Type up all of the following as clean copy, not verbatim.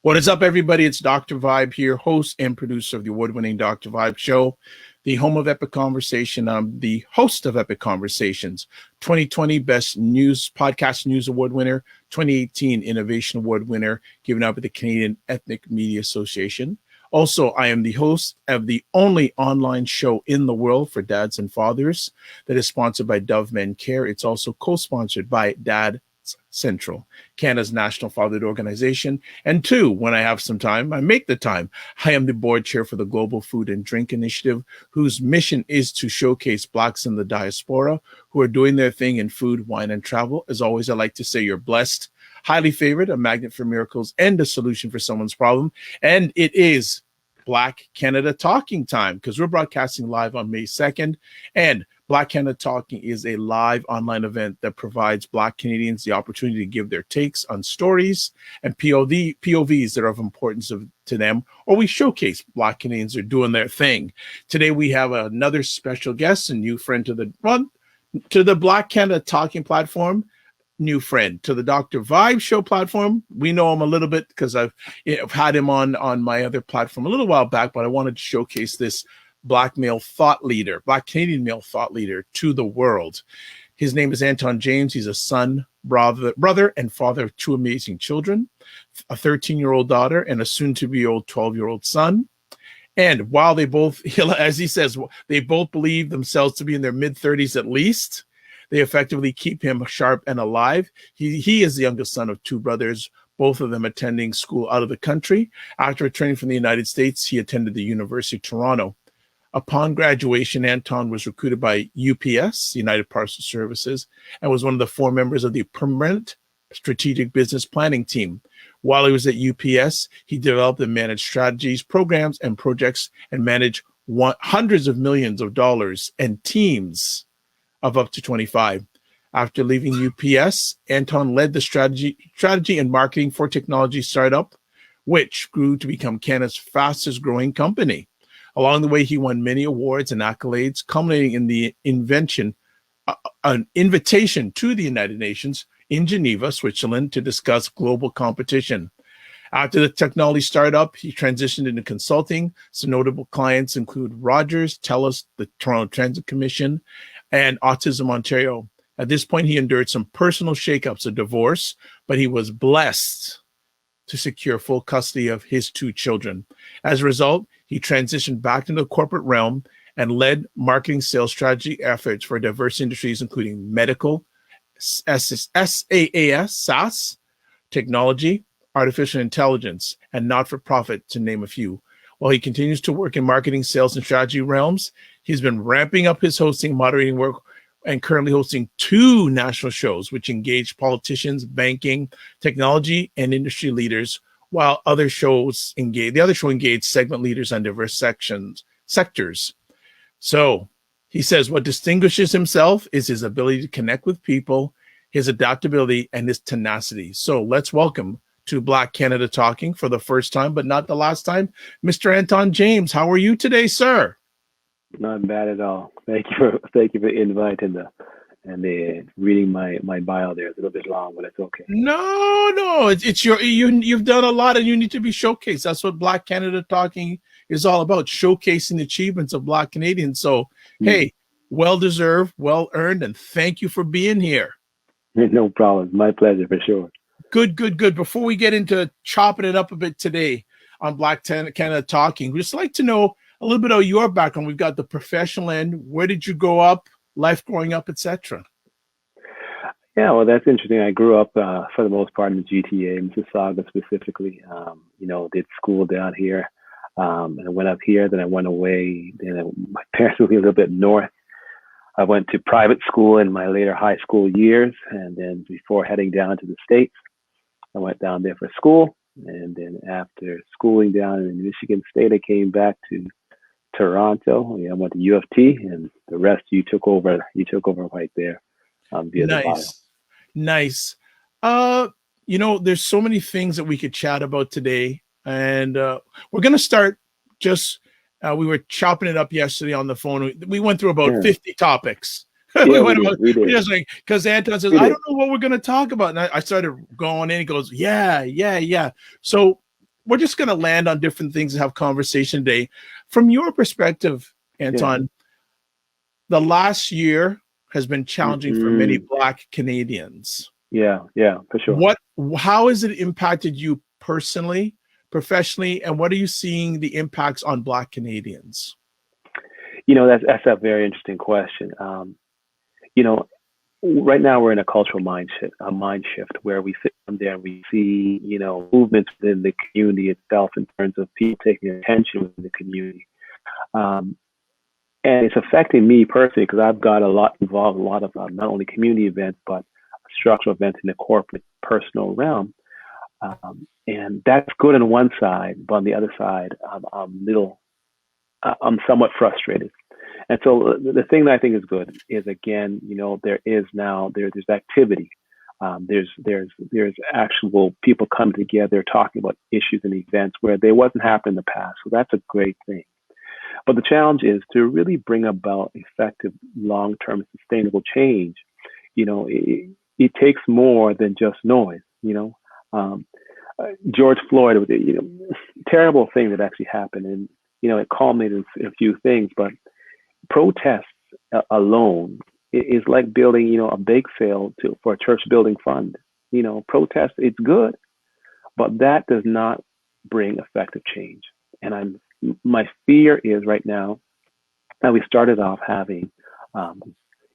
What is up, everybody? It's Dr. Vibe here, host and producer of the award-winning Dr. Vibe Show, the home of Epic Conversation. I'm the host of Epic Conversations, 2020 Best News Podcast News Award winner, 2018 Innovation Award winner, given out by the Canadian Ethnic Media Association. Also, I am the host of the only online show in the world for dads and fathers that is sponsored by Dove Men Care. It's also co-sponsored by Dad Central, Canada's national fatherhood organization. And two, when I have some time, I make the time. I am the board chair for the Global Food and Drink Initiative, whose mission is to showcase Blacks in the diaspora who are doing their thing in food, wine, and travel. As always, I like to say you're blessed, highly favored, a magnet for miracles, and a solution for someone's problem. And it is Black Canada Talking time, because we're broadcasting live on May 2nd. And Black Canada Talking is a live online event that provides Black Canadians the opportunity to give their takes on stories and POVs that are of importance to them, or we showcase Black Canadians who are doing their thing. Today we have another special guest, a new friend to the Black Canada Talking platform, new friend to the Dr. Vibe Show platform. We know him a little bit because I've had him on my other platform a little while back, but I wanted to showcase this Black male thought leader, Black Canadian male thought leader to the world. His name is Anton James. He's a son, brother, and father of two amazing children, a 13-year-old daughter and a soon-to-be-old 12-year-old son. And while they both, as he says, they both believe themselves to be in their mid-30s at least, they effectively keep him sharp and alive. He is the youngest son of two brothers, both of them attending school out of the country. After returning from the United States, he attended the University of Toronto. Upon graduation, Anton was recruited by UPS, United Parcel Services, and was one of the 4 members of the permanent strategic business planning team. While he was at UPS, he developed and managed strategies, programs, and projects, and managed hundreds of millions of dollars and teams of up to 25. After leaving UPS, Anton led the strategy and marketing for technology startup, which grew to become Canada's fastest growing company. Along the way, he won many awards and accolades, culminating in the an invitation to the United Nations in Geneva, Switzerland, to discuss global competition. After the technology startup, he transitioned into consulting. Some notable clients include Rogers, TELUS, the Toronto Transit Commission, and Autism Ontario. At this point, he endured some personal shakeups, a divorce, but he was blessed to secure full custody of his 2 children. As a result, he transitioned back into the corporate realm and led marketing sales strategy efforts for diverse industries, including medical, SaaS, technology, artificial intelligence, and not-for-profit, to name a few. While he continues to work in marketing, sales, and strategy realms, he's been ramping up his hosting, moderating work, and currently hosting 2 national shows, which engage politicians, banking, technology, and industry leaders, while the other show engaged segment leaders on diverse sectors. So he says what distinguishes himself is his ability to connect with people, his adaptability, and his tenacity. So let's welcome to Black Canada Talking for the first time, but not the last time, Mr. Anton James. How are you today, sir? Not bad at all. Thank you for inviting and reading my bio there. It's a little bit long, but it's okay. No, it's you've done a lot and you need to be showcased. That's what Black Canada Talking is all about, showcasing the achievements of Black Canadians. So, hey, well deserved, well earned, and thank you for being here. No problem. My pleasure for sure. Good. Before we get into chopping it up a bit today on Black Canada Talking, we'd just like to know a little bit of your background. We've got the professional end. Where did you grow up, life growing up, etc.? Yeah, well, that's interesting. I grew up for the most part in the GTA, Mississauga specifically. Did school down here. And I went up here, then I went away. Then my parents moved a little bit north. I went to private school in my later high school years. And then before heading down to the States, I went down there for school. And then after schooling down in Michigan State, I came back to Toronto. I went to U of T, and the rest you took over right there. Via the bio. Nice. There's so many things that we could chat about today, and we're going to start just. We were chopping it up yesterday on the phone. We went through about 50 topics. We did. Because Anton says, I don't know what we're going to talk about. And I started going in. He goes, yeah. So we're just going to land on different things and have conversation today. From your perspective, Anton, the last year has been challenging for many Black Canadians. Yeah, for sure. How has it impacted you personally, professionally, and what are you seeing the impacts on Black Canadians? That's a very interesting question. Right now we're in a cultural mind shift where we sit down there and we see, movements within the community itself in terms of people taking attention within the community. And it's affecting me personally because I've got a lot of not only community events, but structural events in the corporate personal realm. And that's good on one side, but on the other side, I'm somewhat frustrated. And so the thing that I think is good is, again, there's activity. There's actual people come together talking about issues and events where they wasn't happening in the past. So that's a great thing. But the challenge is to really bring about effective, long-term, sustainable change. It takes more than just noise. George Floyd was a terrible thing that actually happened, and it culminated in a few things, but protests alone is like building, a bake sale for a church building fund. Protest, it's good, but that does not bring effective change. And my fear is right now that we started off having,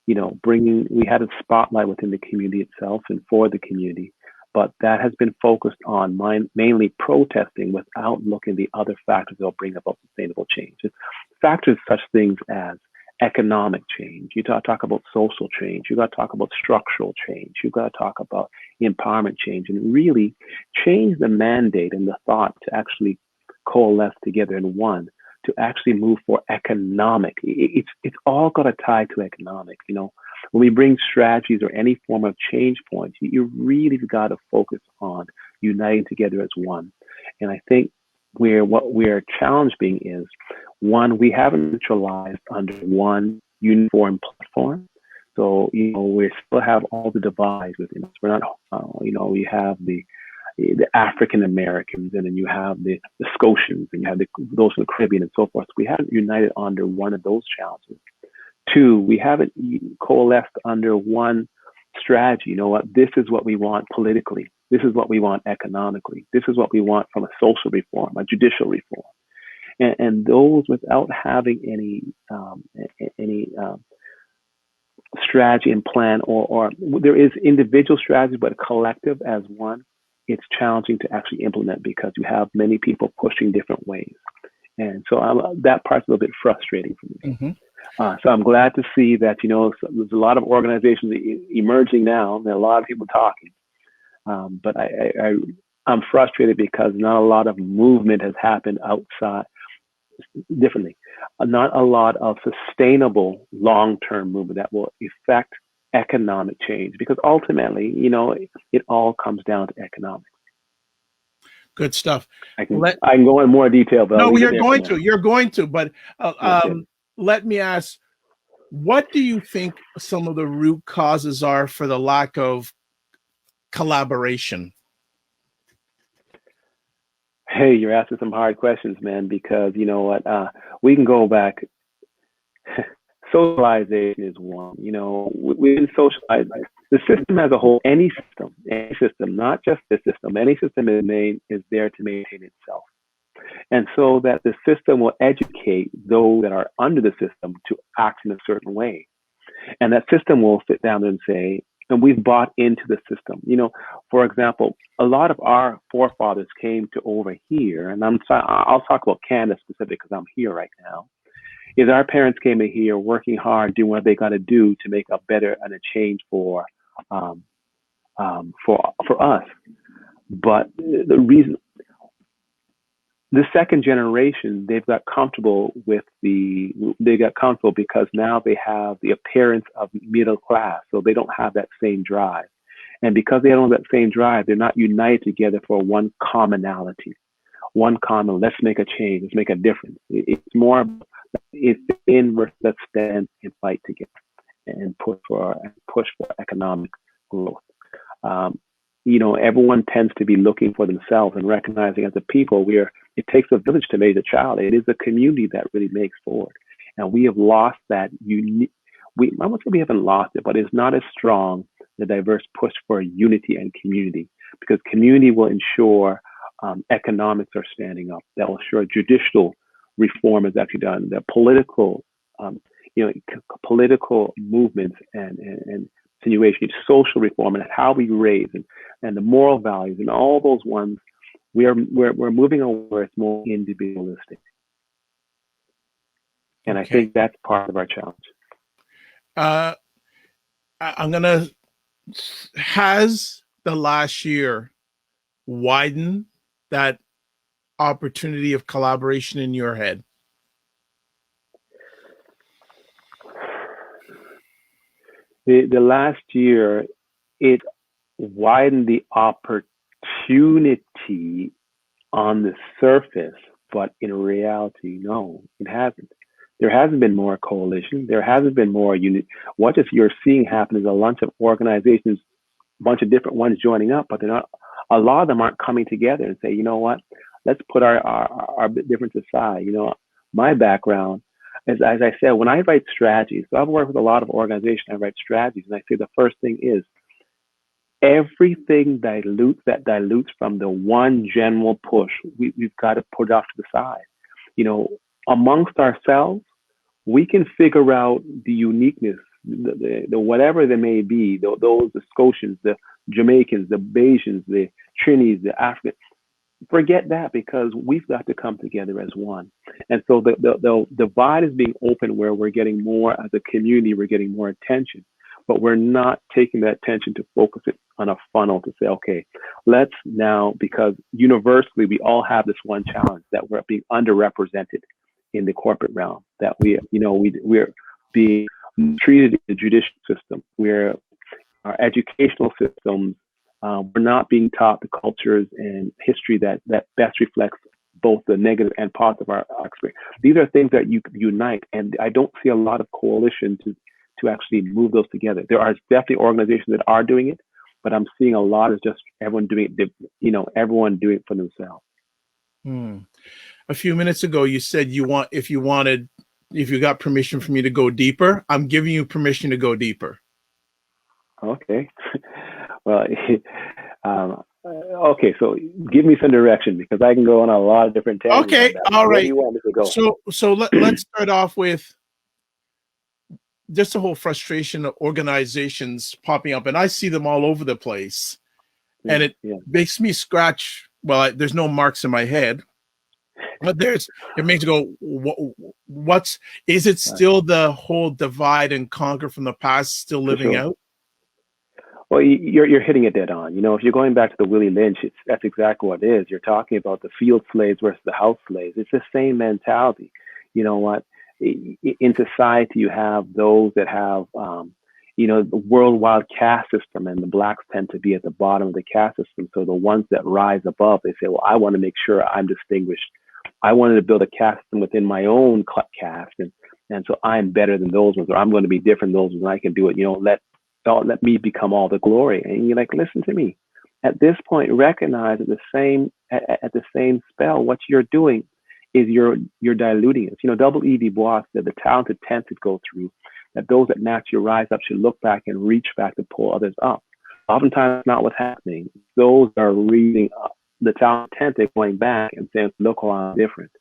we had a spotlight within the community itself and for the community, but that has been focused on mainly protesting without looking at the other factors that will bring about sustainable change. Factors such things as economic change. You got to talk about social change. You got to talk about structural change. You got to talk about empowerment change, and really change the mandate and the thought to actually coalesce together in one to actually move for economic. It's all got to tie to economic. When we bring strategies or any form of change points, you really got to focus on uniting together as one. And I think what we're challenged being is, one, we haven't neutralized under one uniform platform. So, we still have all the divides within us. We're not, we have the African Americans, and then you have the Scotians, and you have those from the Caribbean and so forth. So we haven't united under one of those challenges. Two, we haven't coalesced under one strategy. This is what we want politically. This is what we want economically. This is what we want from a social reform, a judicial reform. And those without having any strategy and plan, or there is individual strategy, but collective as one, it's challenging to actually implement because you have many people pushing different ways. And so that part's a little bit frustrating for me. Mm-hmm. So I'm glad to see that, there's a lot of organizations emerging now, and there are a lot of people talking. But I'm frustrated because not a lot of movement has happened outside differently. Not a lot of sustainable long-term movement that will affect economic change, because ultimately, it all comes down to economics. Good stuff. I can go in more detail, but no, you're going to. But let me ask, what do you think some of the root causes are for the lack of collaboration? Hey, you're asking some hard questions, man, because you know what? We can go back. Socialization is one. We can socialize. The system as a whole, any system, not just this system, any system is there to maintain itself. And so that the system will educate those that are under the system to act in a certain way. And that system will sit down and say, and we've bought into the system. For example, a lot of our forefathers came to over here, and I'll talk about Canada specifically because I'm here right now, is our parents came in here working hard, doing what they got to do to make a better and a change for us. But the reason, the second generation, they got comfortable because now they have the appearance of middle class, so they don't have that same drive. And because they don't have that same drive, they're not united together for one commonality, let's make a change, let's make a difference. It's more, it's in versus let's stand and fight together and push for economic growth. everyone tends to be looking for themselves and recognizing as a people, it takes a village to raise a child. It is a community that really makes forward. And we have lost that unique, I won't say we haven't lost it, but it's not as strong, the diverse push for unity and community, because community will ensure economics are standing up. That will ensure judicial reform is actually done. The political, political movements and continuation, social reform, and how we raise and the moral values and all those ones, we're moving on where it's more individualistic. And I think that's part of our challenge. Has the last year widened that opportunity of collaboration in your head? The last year, it widened the opportunity on the surface, but in reality, no, it hasn't. There hasn't been more coalition. There hasn't been more unit. What if you're seeing happen is a bunch of organizations, a bunch of different ones joining up, but they're not. A lot of them aren't coming together and say, you know what, let's put our difference aside. My background, as I said, when I write strategies, so I've worked with a lot of organizations. I write strategies, and I say the first thing is everything dilutes from the one general push. We've got to put it off to the side. Amongst ourselves, we can figure out the uniqueness, the whatever there may be, the Scotians, the Jamaicans, the Bajans, the Trinis, the Africans. Forget that, because we've got to come together as one. And so the divide is being open where we're getting more, as a community, we're getting more attention, but we're not taking that attention to focus it on a funnel to say, okay, let's now, because universally we all have this one challenge, that we're being underrepresented in the corporate realm, that we're being treated in the judicial system, our educational systems, we're not being taught the cultures and history that best reflects both the negative and positive of our experience. These are things that you unite, and I don't see a lot of coalition to actually move those together. There are definitely organizations that are doing it, but I'm seeing a lot of just everyone doing it, everyone doing it for themselves. A few minutes ago, you said if you got permission for me to go deeper, I'm giving you permission to go deeper. Okay. Well, okay. So give me some direction, because I can go on a lot of different tangents. Okay. All right. Where do you want me to go? So let's start off with just the whole frustration of organizations popping up, and I see them all over the place, and it makes me scratch. Well, there's no marks in my head, but it makes me go, is it still the whole divide and conquer from the past still living out? Well, you're hitting it dead on. If you're going back to the Willie Lynch, that's exactly what it is. You're talking about the field slaves versus the house slaves. It's the same mentality. You know what? In society, you have those that have, the worldwide caste system, and the blacks tend to be at the bottom of the caste system. So the ones that rise above, they say, well, I want to make sure I'm distinguished. I wanted to build a caste system within my own caste, and so I'm better than those ones, or I'm going to be different than those ones, and I can do it. Let me become all the glory. And you're like, listen to me. At this point, recognize at the same spell, what you're doing is you're diluting it. Double E. Du Bois said the talented tend to go through, that those that naturally rise up should look back and reach back to pull others up. Oftentimes, that's not what's happening. Those are reading up. The talented tend to going back and saying, look how I'm different.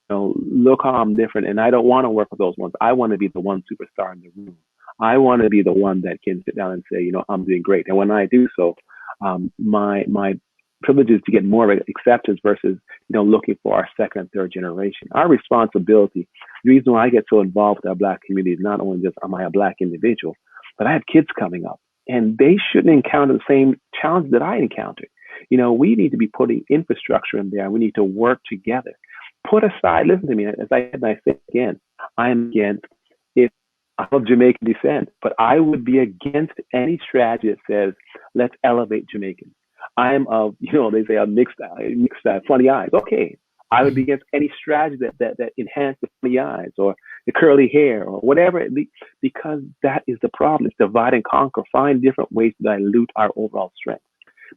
Look how I'm different. And I don't want to work with those ones. I want to be the one superstar in the room. I want to be the one that can sit down and say, I'm doing great. And when I do so, my privilege is to get more acceptance versus, looking for our second and third generation. Our responsibility, the reason why I get so involved with our Black community is not only just am I a Black individual, but I have kids coming up, and they shouldn't encounter the same challenges that I encountered. We need to be putting infrastructure in there. We need to work together. Put aside, listen to me, as I said, and I say again, I'm against, I'm of Jamaican descent, but I would be against any strategy that says, let's elevate Jamaicans. I'm of, they say a mixed funny eyes. Okay. I would be against any strategy that enhance the funny eyes or the curly hair or whatever, because that is the problem. It's divide and conquer. Find different ways to dilute our overall strength.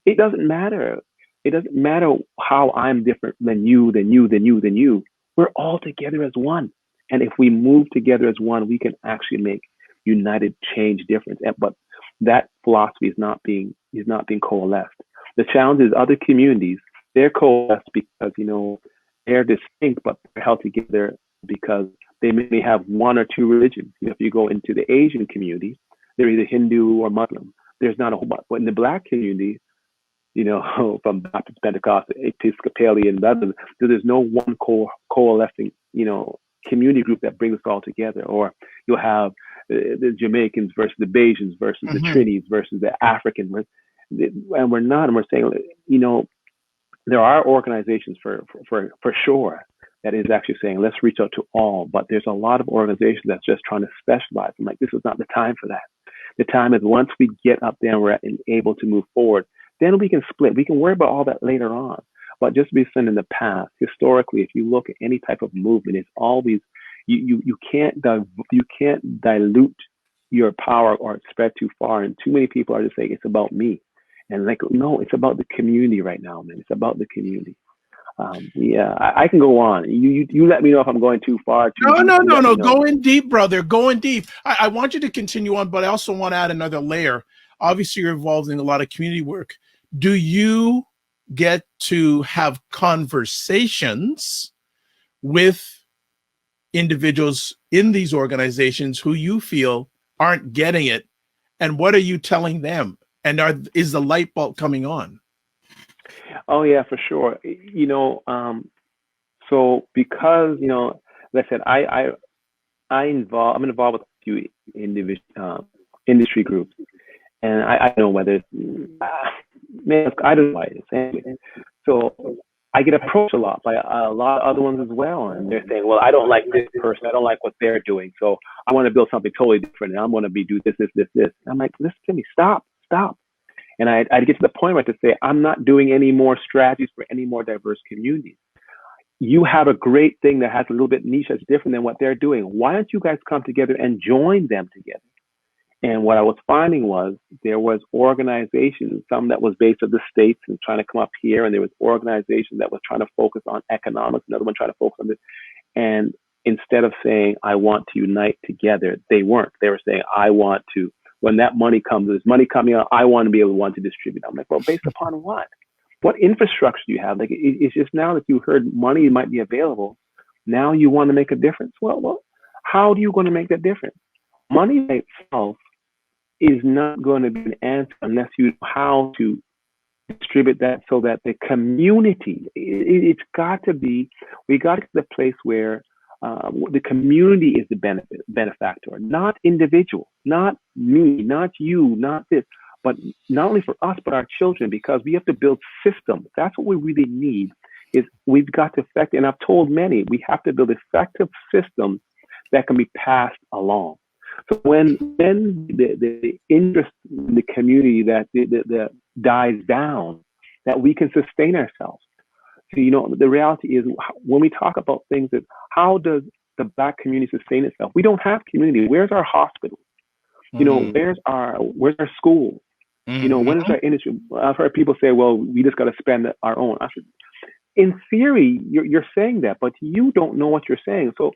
It doesn't matter. It doesn't matter how I'm different than you, than you, than you, than you. We're all together as one. And if we move together as one, we can actually make united change difference. But that philosophy is not being coalesced. The challenge is other communities, they're coalesced because, they're distinct, but they're held together because they may have one or two religions. If you go into the Asian community, they're either Hindu or Muslim. There's not a whole lot. But in the Black community, from Baptist, Pentecostal, Episcopalian, there's no one coalescing, community group that brings us all together. Or you'll have the Jamaicans versus the Bajans versus the Trinis versus the Africans. And we're saying, there are organizations for sure that is actually saying, let's reach out to all. But there's a lot of organizations that's just trying to specialize. I'm like, this is not the time for that. The time is once we get up there and we're able to move forward, then we can split. We can worry about all that later on. But just to be seen in the past, historically, if you look at any type of movement, it's always you can't dilute your power or spread too far. And too many people are just saying it's about me, and like, no, it's about the community right now, man. It's about the community. I can go on. You let me know if I'm going too far. No. Going deep, brother. Going deep. I want you to continue on, but I also want to add another layer. Obviously, you're involved in a lot of community work. Do you get to have conversations with individuals in these organizations who you feel aren't getting it? And what are you telling them? And is the light bulb coming on? Oh yeah, for sure. So because like I said, I'm involved with a few industry groups, and I don't know whether I don't know why it's anyway. So I get approached a lot by a lot of other ones as well, and they're saying, well, I don't like this person, I don't like what they're doing, so I want to build something totally different, and I'm going to do this. And I'm like, listen to me, stop. And I'd get to the point where to say, I'm not doing any more strategies for any more diverse communities. You have a great thing that has a little bit niche that's different than what they're doing. Why don't you guys come together and join them together? And what I was finding was there was organizations, some that was based in the States and trying to come up here, and there was organizations that was trying to focus on economics, another one trying to focus on this. And instead of saying, I want to unite together, they weren't. They were saying, I want to, when that money comes, there's money coming out, I want to be able to distribute. I'm like, well, based upon what? What infrastructure do you have? Like, it's just now that you heard money might be available, now you want to make a difference. Well, how are you going to make that difference? Money by itself is not going to be an answer unless you know how to distribute that so that the community, it's got to be, we got to get to the place where the community is the benefactor, not individual, not me, not you, not this, but not only for us, but our children, because we have to build systems. That's what we really need, is we've got to affect, and I've told many, we have to build effective systems that can be passed along. So when the interest in the community that dies down, that we can sustain ourselves. So, the reality is when we talk about things that, how does the Black community sustain itself? We don't have community. Where's our hospital? Where's our schools? When is our industry? I've heard people say, well, we just got to spend our own. I said, in theory, you're saying that, but you don't know what you're saying. So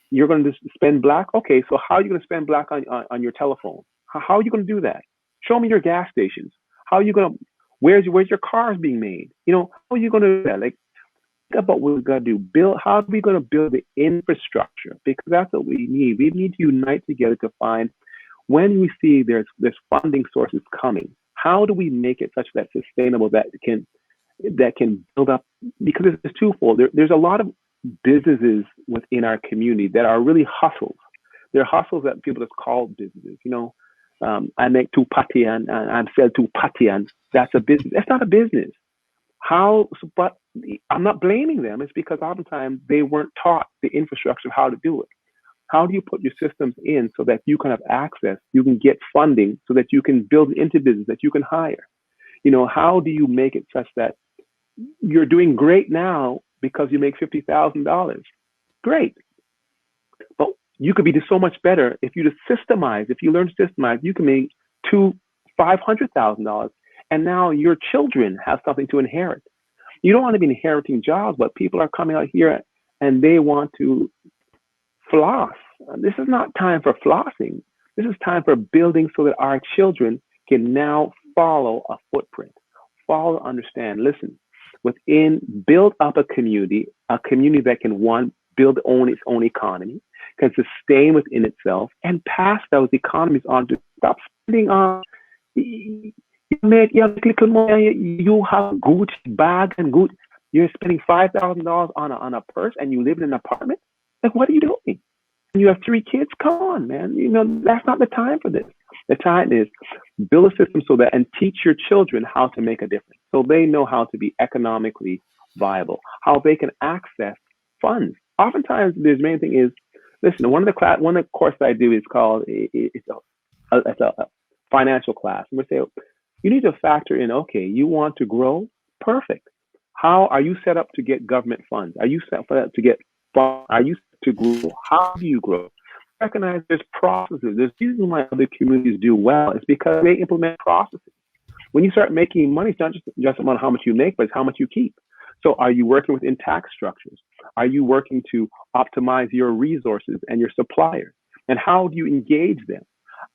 you're going to just spend Black? Okay, so how are you going to spend Black on your telephone? How are you going to do that? Show me your gas stations. How are you going to, where's your cars being made? How are you going to do that? Like, think about what we've got to do. How are we going to build the infrastructure? Because that's what we need. We need to unite together to find, when we see there's funding sources coming, how do we make it such that sustainable, that can build up? Because it's twofold. There's a lot of businesses within our community that are really hustles. They're hustles that people just call businesses. I make two patian and I sell two patian. That's a business. That's not a business. But I'm not blaming them. It's because oftentimes they weren't taught the infrastructure of how to do it. How do you put your systems in so that you can have access, you can get funding, so that you can build into business, that you can hire? How do you make it such that you're doing great now because you make $50,000? Great. But you could be just so much better if you just systemize. If you learn to systemize, you can make $500,000, And now your children have something to inherit. You don't want to be inheriting jobs, but people are coming out here and they want to floss. This is not time for flossing. This is time for building so that our children can now follow a footprint, follow, understand, listen, build up a community that can, one, build its own economy, can sustain within itself, and pass those economies on to stop spending on, you make little money, you have Gucci bag and Gucci, you're spending $5,000 on a purse and you live in an apartment? Like, what are you doing? And you have 3 kids? Come on, man. That's not the time for this. The time is build a system so that, and teach your children how to make a difference. So they know how to be economically viable, how they can access funds. Oftentimes, there's main thing is, listen, one of the courses I do is called, it's a financial class. And we say, you need to factor in, okay, you want to grow? Perfect. How are you set up to get government funds? Are you set up to get funds? Are you set to grow? How do you grow? Recognize there's processes. There's reason why other communities do well. It's because they implement processes. When you start making money, it's not just about how much you make, but it's how much you keep. So are you working within tax structures? Are you working to optimize your resources and your suppliers? And how do you engage them?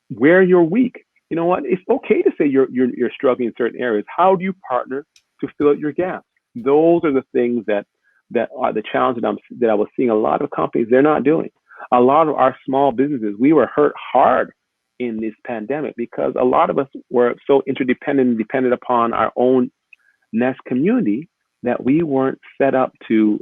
Where you're weak. You know what? It's okay to say you're struggling in certain areas. How do you partner to fill out your gaps? Those are the things that are the challenge that I was seeing a lot of companies, they're not doing. A lot of our small businesses, we were hurt hard in this pandemic because a lot of us were so interdependent and dependent upon our own nest community that we weren't set up to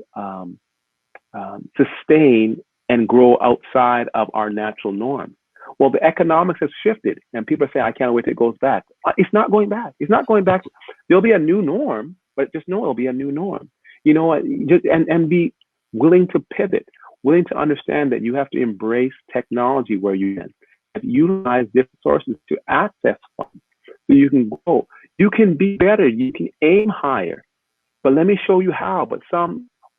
sustain and grow outside of our natural norm. Well, the economics has shifted and people say, I can't wait till it goes back. It's not going back. It's not going back. There'll be a new norm, but just know it'll be a new norm. You know what? And be willing to pivot, willing to understand that you have to embrace technology where you can, utilize different sources to access funds so you can grow. You can be better. You can aim higher. But let me show you how. But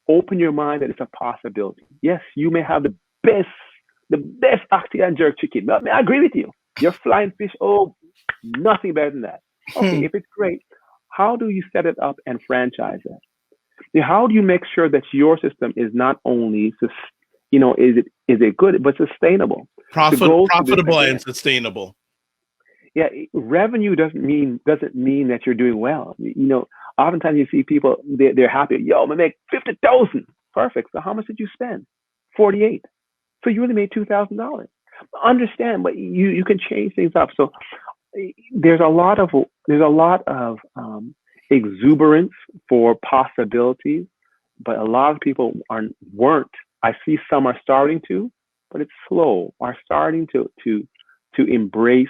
open your mind that it's a possibility. Yes, you may have the best oxy and jerk chicken. But I agree with you. Your flying fish, nothing better than that. Okay, if it's great, how do you set it up and franchise it? How do you make sure that your system is not only, is it good, but sustainable? Profitable and sustainable. Yeah, revenue doesn't mean that you're doing well. Oftentimes you see people, they're happy. Yo, I'm gonna make 50,000. Perfect. So how much did you spend? 48. So you really made $2,000. Understand, but you can change things up. So there's a lot of exuberance for possibilities, but a lot of people weren't. I see some are starting to, but it's slow. Are starting to embrace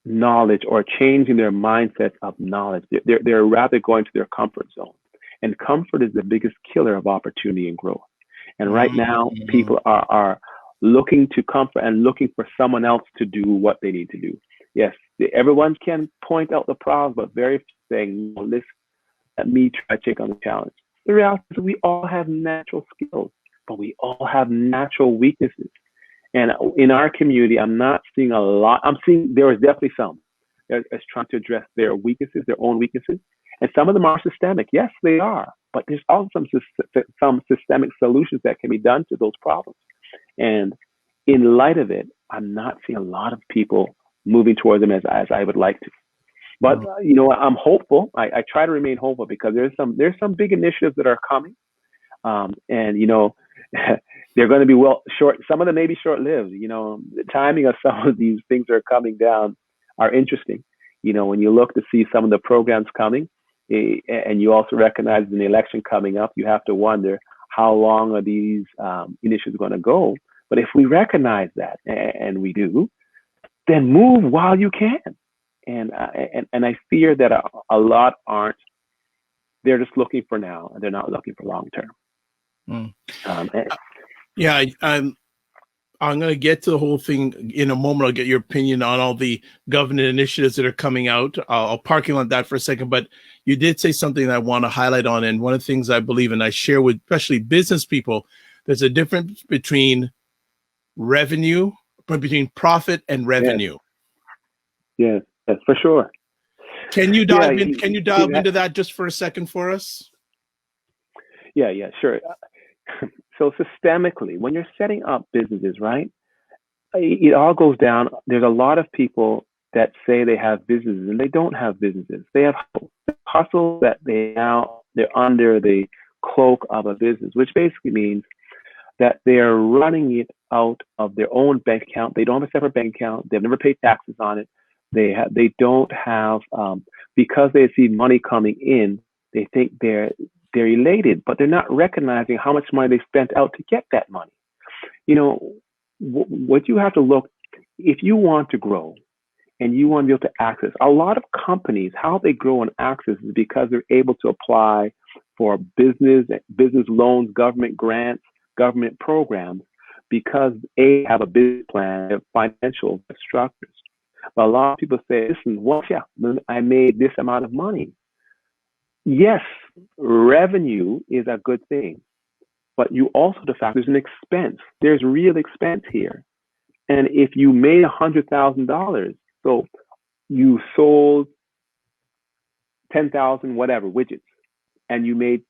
knowledge or changing their mindset of knowledge. They're rather going to their comfort zone, and comfort is the biggest killer of opportunity and growth. And right now, people are looking to comfort and looking for someone else to do what they need to do. Yes, everyone can point out the problems, but very few saying, let me try to take on the challenge. The reality is we all have natural skills, but we all have natural weaknesses. And in our community, I'm not seeing a lot. I'm seeing there is definitely some that's trying to address their weaknesses, their own weaknesses. And some of them are systemic. Yes, they are. But there's also some systemic solutions that can be done to those problems. And in light of it, I'm not seeing a lot of people moving towards them as I would like to. But I'm hopeful. I try to remain hopeful because there's some big initiatives that are coming, and they're going to be short. Some of them may be short-lived. The timing of some of these things that are coming down are interesting. When you look to see some of the programs coming, and you also recognize in the election coming up, you have to wonder how long are these initiatives going to go. But if we recognize that, and we do, then move while you can. And I fear that a lot aren't. They're just looking for now, and they're not looking for long term. I'm going to get to the whole thing in a moment. I'll get your opinion on all the government initiatives that are coming out. I'll park on that for a second, but you did say something that I want to highlight on. And one of the things I believe and I share with especially business people, there's a difference between between profit and revenue. Yes, for sure. Can you Yeah, dive in? Can you dive into that just for a second for us? yeah, sure. So systemically, when you're setting up businesses, right, it all goes down. There's a lot of people that say they have businesses and they don't have businesses. They have hustles that they're under the cloak of a business, which basically means that they're running it out of their own bank account. They don't have a separate bank account. They've never paid taxes on it. They don't have because they see money coming in. They think they're elated, but they're not recognizing how much money they spent out to get that money. You know, what you have to look, if you want to grow and you want to be able to access, a lot of companies, how they grow and access is because they're able to apply for business loans, government grants, government programs, because they have a business plan, they have financial structures. But a lot of people say, listen, I made this amount of money. Yes, revenue is a good thing, but you also the fact there's an expense. There's real expense here. And if you made $100,000, so you sold 10,000 whatever widgets, and you made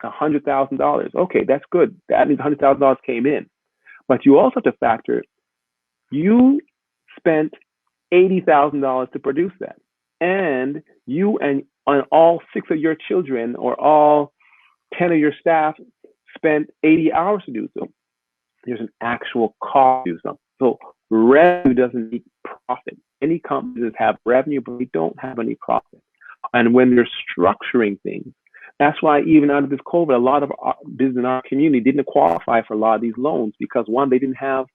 $100,000. Okay, that's good. That means $100,000 came in. But you also have to factor, you spent $80,000 to produce that, and you and all 6 of your children or all 10 of your staff spent 80 hours to do so. There's an actual cost to do something. So revenue doesn't need profit. Any companies have revenue, but we don't have any profit. And when they're structuring things, that's why even out of this COVID, a lot of business in our community didn't qualify for a lot of these loans because one, they didn't have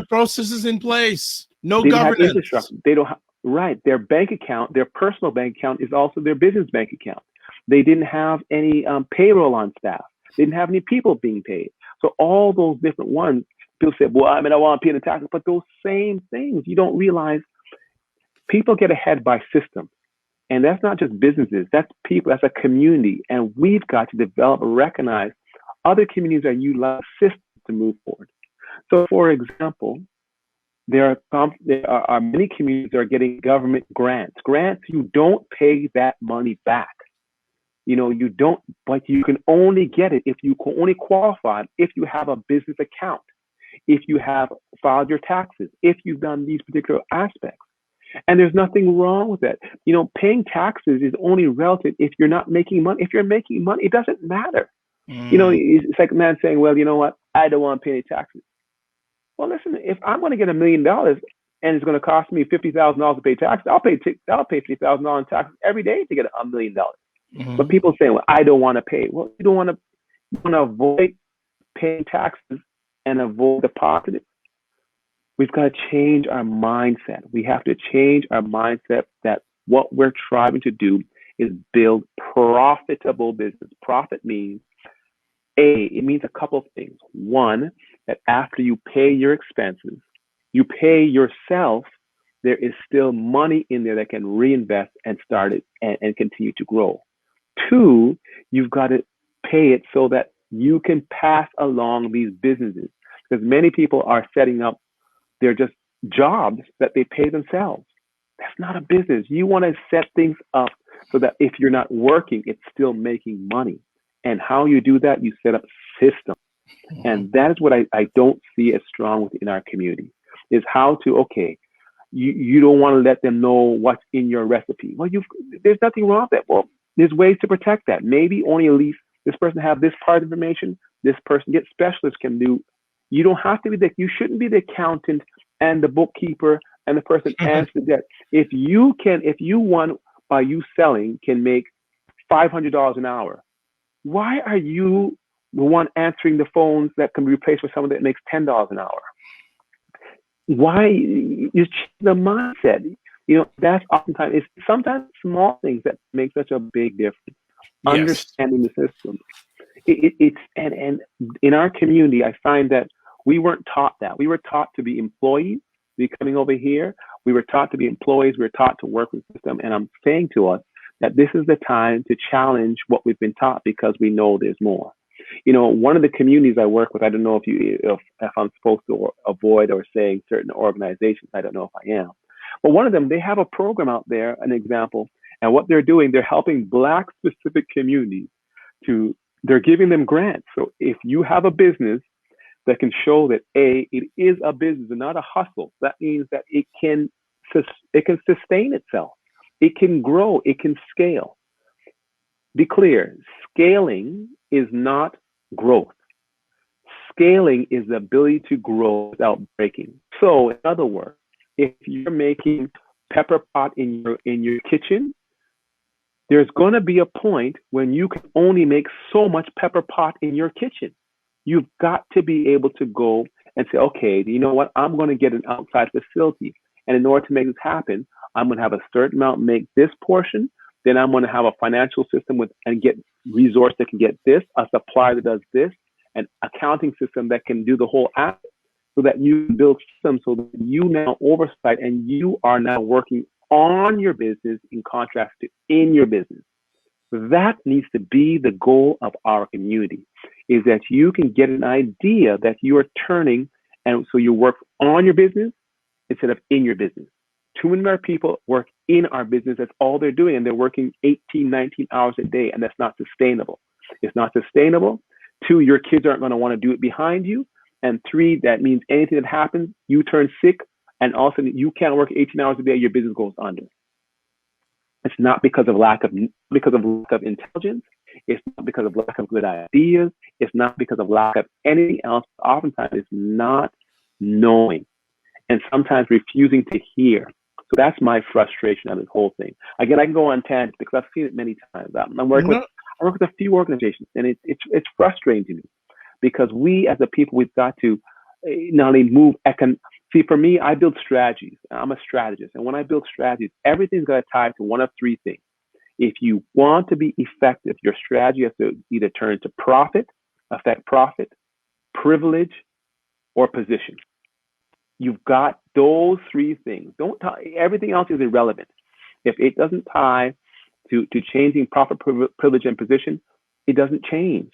processes in place. No they governance. Have infrastructure. They don't have, right. Their bank account, their personal bank account is also their business bank account. They didn't have any payroll on staff. They didn't have any people being paid. So all those different ones, people say, well, I want to pay the taxes, but those same things, you don't realize people get ahead by systems. And that's not just businesses, that's people, that's a community. And we've got to develop and recognize other communities are utilizing systems to move forward. So for example, there are many communities that are getting government grants. Grants, you don't pay that money back. You don't, but you can only get it if you can only qualify if you have a business account, if you have filed your taxes, if you've done these particular aspects. And there's nothing wrong with that. Paying taxes is only relative if you're not making money. If you're making money, it doesn't matter. It's like a man saying, well, you know what? I don't want to pay any taxes. Well, listen, if I'm going to get $1 million and it's going to cost me $50,000 to pay taxes, I'll pay $50,000 in taxes every day to get $1 million. Mm-hmm. But people say, well, I don't want to pay. Well, you want to avoid paying taxes and avoid depositing. We've got to change our mindset. We have to change our mindset that what we're trying to do is build profitable business. Profit means, it means a couple of things. One, that after you pay your expenses, you pay yourself, there is still money in there that can reinvest and start it and continue to grow. Two, you've got to pay it so that you can pass along these businesses, because many people are setting up, they're just jobs that they pay themselves. That's not a business. You want to set things up so that if you're not working, it's still making money. And how you do that, you set up systems. And that is what I don't see as strong within our community, is how to, okay, you don't want to let them know what's in your recipe. Well, there's nothing wrong with that. Well, there's ways to protect that. Maybe only at least this person have this part of information, this person get specialists can do. You don't have to be you shouldn't be the accountant and the bookkeeper and the person answering debt. If you want by you selling can make $500 an hour, why are you the one answering the phones that can be replaced with someone that makes $10 an hour? Why you change the mindset? That's oftentimes, it's sometimes small things that make such a big difference. Yes. Understanding the system. And in our community, I find that we weren't taught that. We were taught to be employees, coming over here. We were taught to be employees. We were taught to work with the system. And I'm saying to us that this is the time to challenge what we've been taught, because we know there's more. One of the communities I work with, I don't know if I'm supposed to avoid or saying certain organizations. I don't know if I am. But one of them, they have a program out there, an example, and what they're doing, they're helping Black specific communities they're giving them grants. So if you have a business that can show that it is a business and not a hustle, that means that it can sustain itself. It can grow, it can scale. Be clear, scaling is not growth. Scaling is the ability to grow without breaking. So in other words, if you're making pepper pot in your kitchen, there's going to be a point when you can only make so much pepper pot in your kitchen. You've got to be able to go and say, okay, you know what? I'm going to get an outside facility. And in order to make this happen, I'm going to have a certain amount make this portion. Then I'm going to have a financial system and get resource that can get this, a supplier that does this, an accounting system that can do the whole app, so that you build systems so that you now oversight and you are now working on your business in contrast to in your business. That needs to be the goal of our community, is that you can get an idea that you are turning, and so you work on your business instead of in your business. Too many of our people work in our business. That's all they're doing, and they're working 18, 19 hours a day, and that's not sustainable. It's not sustainable. 2, your kids aren't going to want to do it behind you. And 3, that means anything that happens, you turn sick, and all of a sudden you can't work 18 hours a day, your business goes under. It's not because of lack of intelligence. It's not because of lack of good ideas. It's not because of lack of anything else. Oftentimes it's not knowing and sometimes refusing to hear. So that's my frustration on this whole thing. Again, I can go on tangents because I've seen it many times. I work with a few organizations, and it's frustrating to me because we as a people, we've got to not only move See, for me, I build strategies. I'm a strategist. And when I build strategies, everything's got to tie to one of 3 things. If you want to be effective, your strategy has to either turn to affect profit, privilege, or position. You've got those 3 things. Everything else is irrelevant. If it doesn't tie to changing profit, privilege, and position, it doesn't change.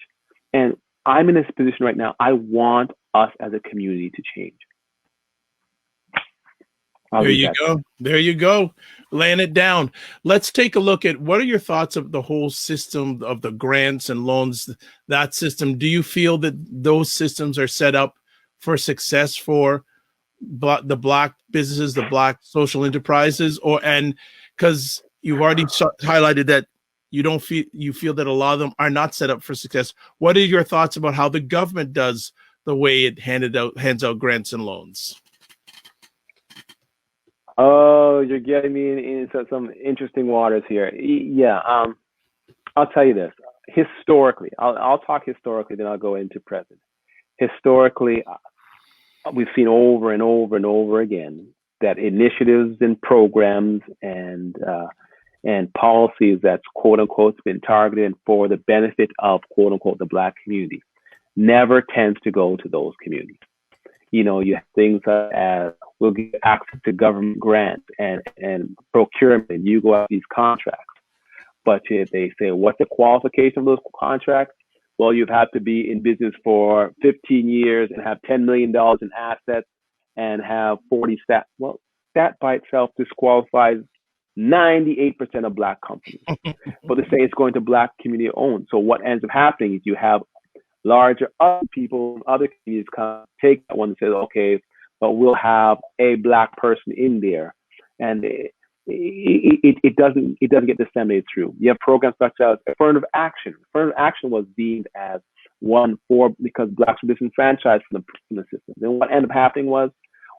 And I'm in this position right now. I want us as a community to change. There you go. There you go. Laying it down. Let's take a look at what are your thoughts of the whole system of the grants and loans, that system. Do you feel that those systems are set up for success for the Black businesses, the Black social enterprises, and because you've already highlighted that you feel that a lot of them are not set up for success. What are your thoughts about how the government does the way it hands out grants and loans? Oh, you're getting me into some interesting waters here. Yeah, I'll tell you this. Historically, I'll talk historically, then I'll go into present. Historically, we've seen over and over and over again that initiatives and programs and policies that's quote unquote been targeted for the benefit of quote unquote the Black community never tends to go to those communities. You have things such as we'll get access to government grants and procurement. You go out these contracts, but if they say, what's the qualification of those contracts? Well, you've had to be in business for 15 years and have $10 million in assets and have 40 staff. Well, that by itself disqualifies 98% of Black companies. But they say it's going to Black community owned. So what ends up happening is you have larger other people, other communities come take that one and say, okay, but we'll have a Black person in there, and it doesn't get disseminated through. You have programs such as affirmative action. Affirmative action was deemed as one because Blacks were disenfranchised from the system. Then what ended up happening was,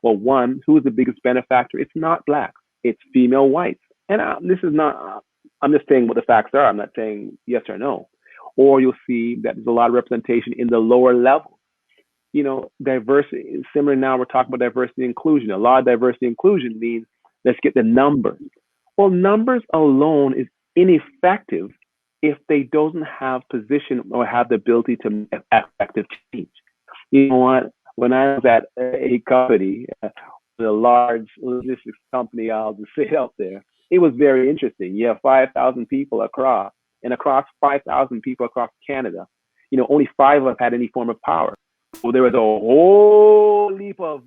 well, one, who is the biggest benefactor? It's not Blacks, it's female whites. And this is not. I'm just saying what the facts are. I'm not saying yes or no. Or you'll see that there's a lot of representation in the lower levels. Diversity, similar now we're talking about diversity and inclusion. A lot of diversity and inclusion means let's get the numbers. Well, numbers alone is ineffective if they don't have position or have the ability to make effective change. You know what? When I was at a company, a large logistics company, I'll just say it out there, it was very interesting. You have 5,000 people across 5,000 people across Canada. only 5 of us had any form of power. So there was a whole leap of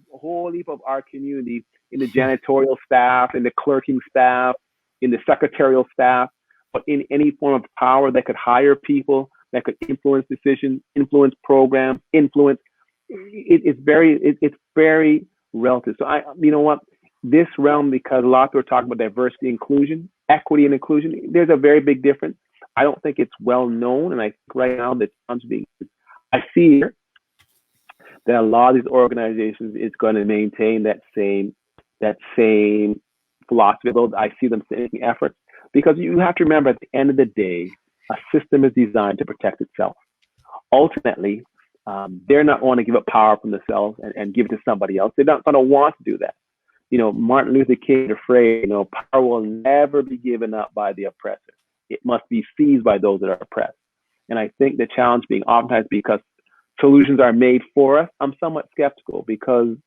our community in the janitorial staff, in the clerking staff, in the secretarial staff, but in any form of power that could hire people, that could influence decisions, influence programs, it's very relative. So you know what, this realm, because a lot of people are talking about diversity, inclusion, equity and inclusion, there's a very big difference. I don't think it's well known, and I think right now that I see that a lot of these organizations is going to maintain that same philosophy, although I see them taking efforts, because you have to remember, at the end of the day, a system is designed to protect itself. Ultimately, they're not going to give up power from themselves and give it to somebody else. They're not going to want to do that. Martin Luther King afraid, power will never be given up by the oppressor. It must be seized by those that are oppressed. And I think the challenge being oftentimes, because solutions are made for us, I'm somewhat skeptical, because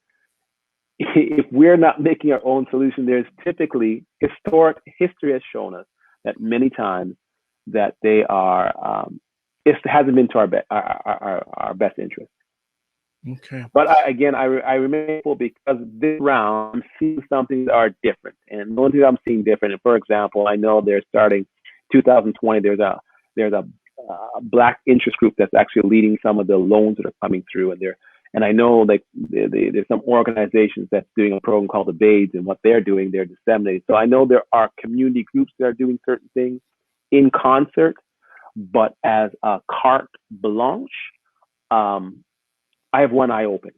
if we're not making our own solution, there's typically history has shown us that many times that they are, it hasn't been to our best interest. Okay. But I remain hopeful, because this round I'm seeing something that are different. And the only thing I'm seeing different, and for example, I know they're starting 2020, there's a Black interest group that's actually leading some of the loans that are coming through, and I know there's some organizations that's doing a program called the BAIDS, and what they're doing, they're disseminating. So I know there are community groups that are doing certain things in concert, but as a carte blanche, I have one eye open.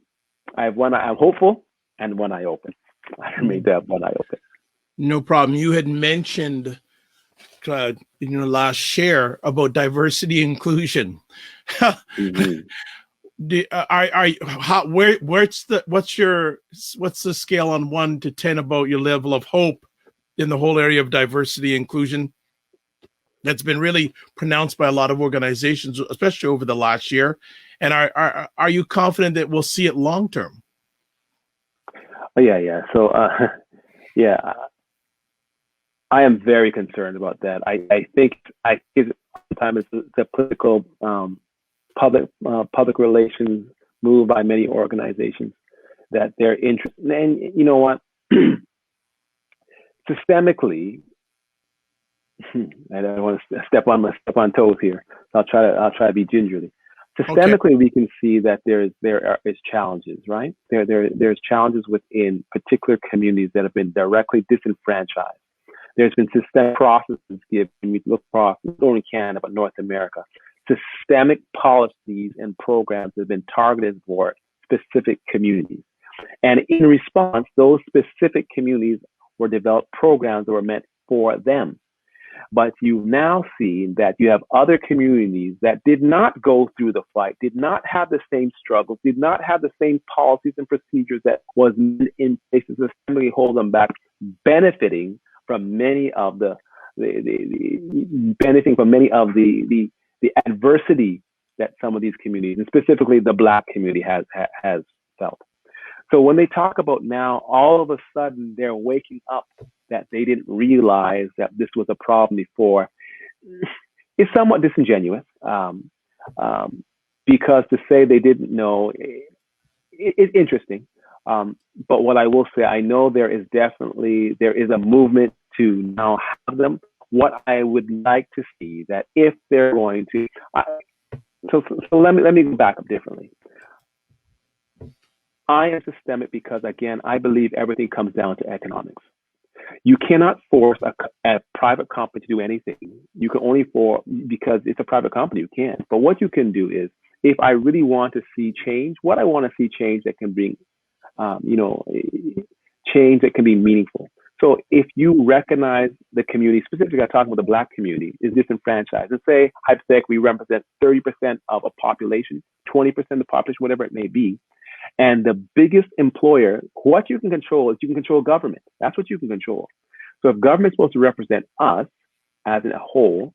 I'm hopeful, and one eye open. I remain to have one eye open. No problem. You had mentioned in your last share about diversity inclusion. Mm-hmm. What's the scale on 1 to 10 about your level of hope in the whole area of diversity inclusion that's been really pronounced by a lot of organizations, especially over the last year? And are you confident that we'll see it long term? Yeah. So I am very concerned about that. I think sometimes it's a political public relations move by many organizations, that they're interested. And you know what? Systemically, I don't want to step on toes here. So I'll try to be gingerly. Systemically, okay, we can see that there is challenges, right? There's challenges within particular communities that have been directly disenfranchised. There's been systemic processes given. We look across not only Canada but North America. Systemic policies and programs that have been targeted for specific communities, and in response, those specific communities were developed programs that were meant for them. But you now see that you have other communities that did not go through the fight, did not have the same struggles, did not have the same policies and procedures that was in place to systemically hold them back, benefiting from many of the adversity that some of these communities, and specifically the Black community, has felt. So when they talk about now, all of a sudden they're waking up that they didn't realize that this was a problem before, is somewhat disingenuous. Because to say they didn't know, it's interesting. But what I will say, I know there is a movement to now have them. What I would like to see, that if they're going to, so let me go back up differently. I am systemic because, again, I believe everything comes down to economics. You cannot force a private company to do anything. You can only because it's a private company, you can. But what you can do is, if I really want to see change, what I want to see change that can bring, change that can be meaningful. So if you recognize the community, specifically I'm talking about the Black community, is disenfranchised, and say, hypothetically, we represent 30% of a population, 20% of the population, whatever it may be, and the biggest employer, what you can control is you can control government. That's what you can control. So if government's supposed to represent us as a whole,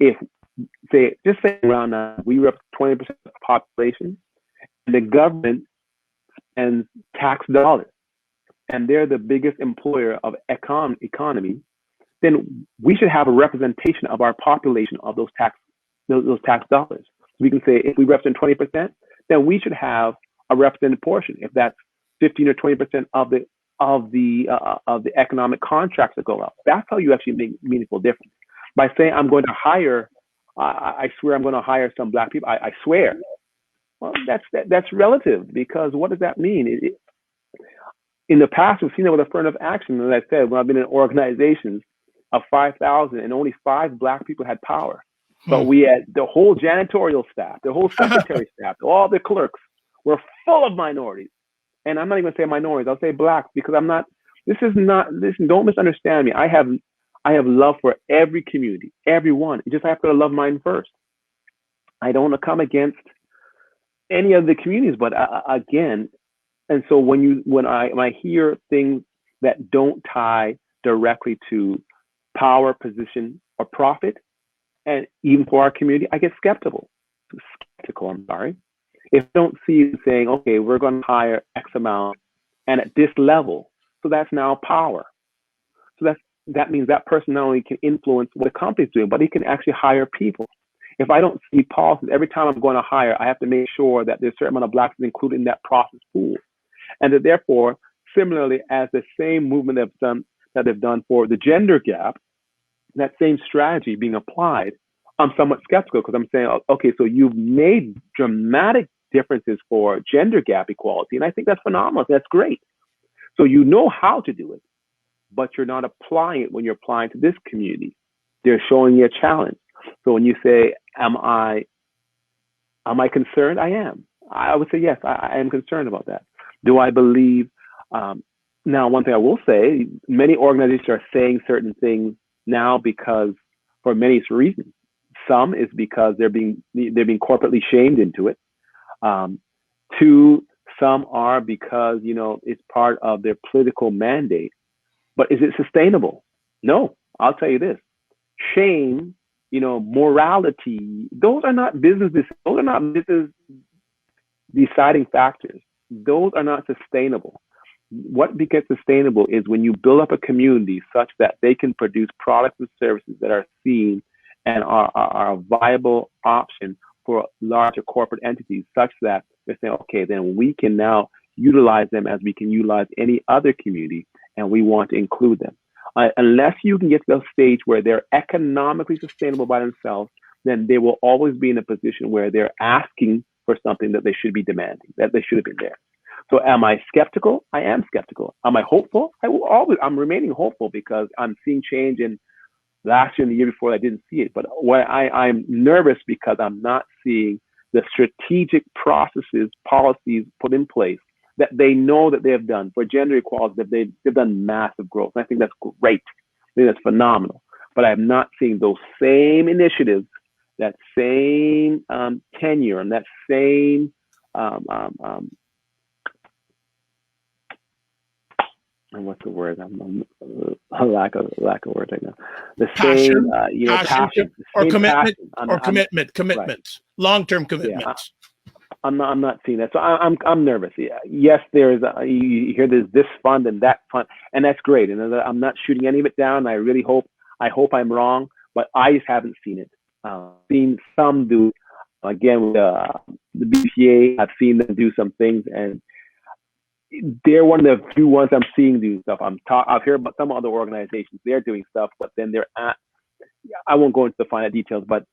just say around now, we represent 20% of the population, and the government spends tax dollars, and they're the biggest employer of economy, then we should have a representation of our population of those tax dollars. we can say if we represent 20%, then we should have a represented portion. If that's 15 or 20% of the economic contracts that go out, that's how you actually make meaningful difference. By saying I'm going to hire, I swear I'm going to hire some Black people. I swear. Well, that's relative, because what does that mean? In the past, we've seen it with affirmative action. As I said, when I've been in organizations of 5,000 and only 5 Black people had power. But we had the whole janitorial staff, the whole secretary staff, all the clerks were full of minorities. And I'm not even going to say minorities, I'll say Blacks, because I'm not, listen, don't misunderstand me. I have love for every community, everyone. You just have to love mine first. I don't want to come against any of the communities, but again, and so when I hear things that don't tie directly to power, position, or profit, and even for our community, I get skeptical. I'm sorry. If I don't see you saying, okay, we're going to hire X amount and at this level, so that's now power. So that means that person not only can influence what the company's doing, but he can actually hire people. If I don't see policies, every time I'm going to hire, I have to make sure that there's a certain amount of Blacks included in that process pool. And that therefore, similarly, as the same movement they've done for the gender gap, that same strategy being applied, I'm somewhat skeptical, because I'm saying, okay, so you've made dramatic differences for gender gap equality. And I think that's phenomenal. That's great. So you know how to do it, but you're not applying it when you're applying to this community. They're showing you a challenge. So when you say, am I concerned? I am. I would say, yes, I am concerned about that. Do I believe, now one thing I will say, many organizations are saying certain things now because for many reasons. Some is because they're being corporately shamed into it. 2, some are because, it's part of their political mandate. But is it sustainable? No, I'll tell you this. Shame, morality, those are not business deciding factors. Those are not sustainable. What becomes sustainable is when you build up a community such that they can produce products and services that are seen and are a viable option for larger corporate entities, such that they're saying, okay, then we can now utilize them as we can utilize any other community, and we want to include them. Unless you can get to the stage where they're economically sustainable by themselves, then they will always be in a position where they're asking for something that they should be demanding, that they should have been there. So am I skeptical? I am skeptical. Am I hopeful? I'm remaining hopeful, because I'm seeing change in last year and the year before I didn't see it. But I'm nervous because I'm not seeing the strategic processes, policies put in place that they know that they have done for gender equality, that they've done massive growth. And I think that's great. I think that's phenomenal. But I'm not seeing those same initiatives, that same tenure, and that same and what's the word? A lack of words right now. The passion, same, passion or commitment, commitment, long-term commitment. Yeah, I'm not seeing that. So I'm nervous. Yeah. Yes, there's you hear there's this fund and that fund, and that's great. And I'm not shooting any of it down. I hope I'm wrong, but I just haven't seen it. Seen some do. Again, with the BPA, I've seen them do some things, and they're one of the few ones I'm seeing do stuff. I've heard about some other organizations, they're doing stuff, but then I won't go into the finer details, but